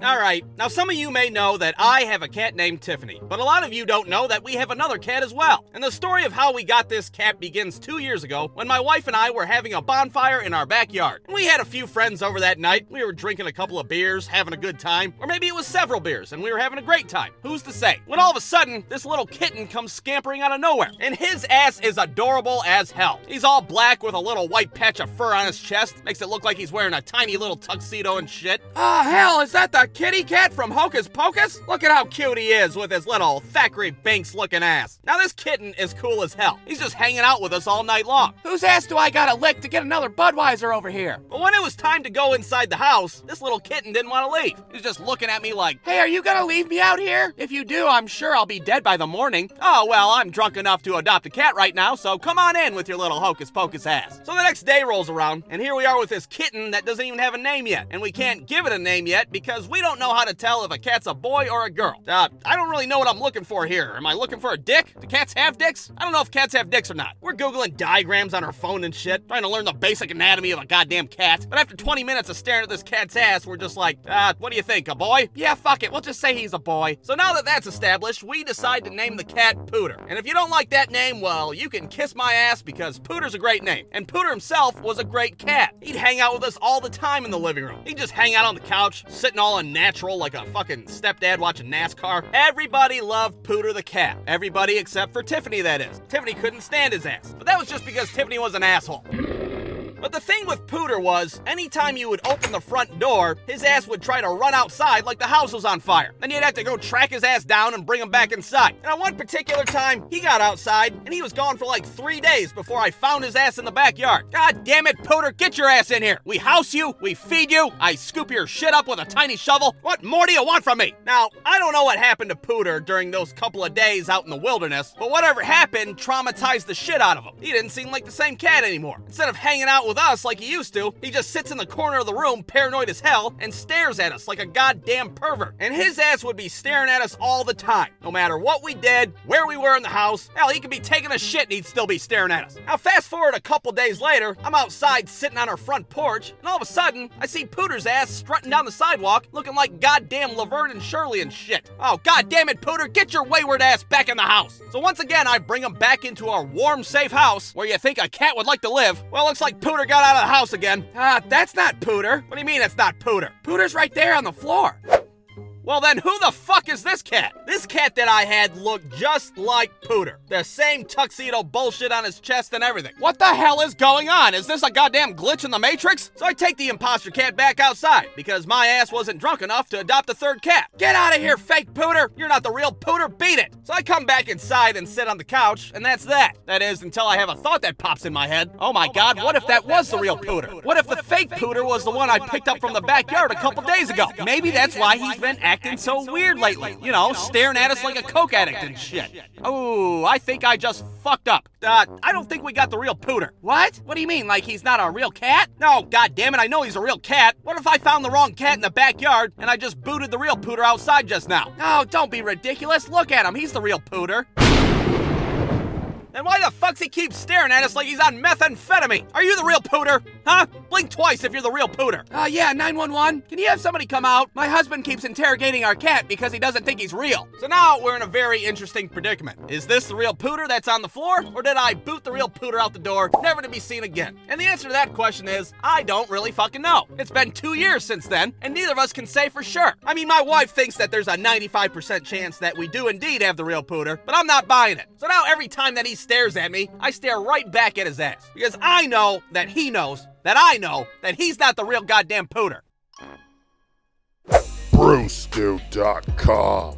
Alright, now some of you may know that I have a cat named Tiffany, but a lot of you don't know that we have another cat as well. And the story of how we got this cat begins 2 years ago when my wife and I were having a bonfire in our backyard. We had a few friends over that night. We were drinking a couple of beers, having a good time, or maybe it was several beers and we were having a great time. Who's to say? When all of a sudden, this little kitten comes scampering out of nowhere, and his ass is adorable as hell. He's all black with a little white patch of fur on his chest, makes it look like he's wearing a tiny little tuxedo and shit. Ah, hell, is that the kitty cat from Hocus Pocus? Look at how cute he is with his little Thackeray Binks looking ass. Now this kitten is cool as hell. He's just hanging out with us all night long. Whose ass do I gotta lick to get another Budweiser over here? But when it was time to go inside the house, this little kitten didn't want to leave. He was just looking at me like, hey, are you gonna leave me out here? If you do, I'm sure I'll be dead by the morning. Oh, well, I'm drunk enough to adopt a cat right now, so come on in with your little Hocus Pocus ass. So the next day rolls around, and here we are with this kitten that doesn't even have a name yet. And we can't give it a name yet because we don't know how to tell if a cat's a boy or a girl. I don't really know what I'm looking for here. Am I looking for a dick? Do cats have dicks? I don't know if cats have dicks or not. We're Googling diagrams on our phone and shit, trying to learn the basic anatomy of a goddamn cat. But after 20 minutes of staring at this cat's ass, we're just like, what do you think, a boy? Yeah, fuck it, we'll just say he's a boy. So now that that's established, we decide to name the cat Pooter. And if you don't like that name, well, you can kiss my ass because Pooter's a great name. And Pooter himself was a great cat. He'd hang out with us all the time in the living room. He'd just hang out on the couch, sitting all unnatural like a fucking stepdad watching NASCAR. Everybody loved Pooter the cat. Everybody except for Tiffany, that is. Tiffany couldn't stand his ass. But that was just because Tiffany was an asshole. But the thing with Pooter was, anytime you would open the front door, his ass would try to run outside like the house was on fire. Then you'd have to go track his ass down and bring him back inside. And on one particular time, he got outside, and he was gone for like 3 days before I found his ass in the backyard. God damn it, Pooter, get your ass in here. We house you, we feed you, I scoop your shit up with a tiny shovel. What more do you want from me? Now, I don't know what happened to Pooter during those couple of days out in the wilderness, but whatever happened traumatized the shit out of him. He didn't seem like the same cat anymore. Instead of hanging out with us like he used to, he just sits in the corner of the room paranoid as hell and stares at us like a goddamn pervert. And his ass would be staring at us all the time. No matter what we did, where we were in the house, hell, he could be taking a shit and he'd still be staring at us. Now fast forward a couple days later, I'm outside sitting on our front porch, and all of a sudden, I see Pooter's ass strutting down the sidewalk looking like goddamn Laverne and Shirley and shit. Oh, goddamn it, Pooter, get your wayward ass back in the house. So once again, I bring him back into our warm, safe house where you think a cat would like to live. Well, looks like Pooter got out of the house again. That's not Pooter. What do you mean it's not Pooter? Pooter's right there on the floor. Well then, who the fuck is this cat? This cat that I had looked just like Pooter. The same tuxedo bullshit on his chest and everything. What the hell is going on? Is this a goddamn glitch in the Matrix? So I take the imposter cat back outside because my ass wasn't drunk enough to adopt a third cat. Get out of here, fake Pooter. You're not the real Pooter, beat it. So I come back inside and sit on the couch, and that's that. That is, until I have a thought that pops in my head. Oh my god, what if that was the real Pooter? What if the fake Pooter was the one I picked up from the backyard a couple days ago? Maybe that's why he's been acting so weird lately. You know, staring at us like a coke addict and shit. Oh, I think I just fucked up. I don't think we got the real Pooter. What? What do you mean, like he's not a real cat? No, goddammit, I know he's a real cat. What if I found the wrong cat in the backyard and I just booted the real Pooter outside just now? Oh, don't be ridiculous. Look at him. He's the real Pooter. Then why the fuck's he keep staring at us like he's on methamphetamine? Are you the real Pooter? Huh? Blink twice if you're the real Pooter. Yeah, 911. Can you have somebody come out? My husband keeps interrogating our cat because he doesn't think he's real. So now we're in a very interesting predicament. Is this the real Pooter that's on the floor? Or did I boot the real Pooter out the door, never to be seen again? And the answer to that question is, I don't really fucking know. It's been 2 years since then, and neither of us can say for sure. I mean, my wife thinks that there's a 95% chance that we do indeed have the real Pooter, but I'm not buying it. So now every time that he stares at me, I stare right back at his ass. Because I know that he knows that I know that he's not the real goddamn Pooter. Brewstew.com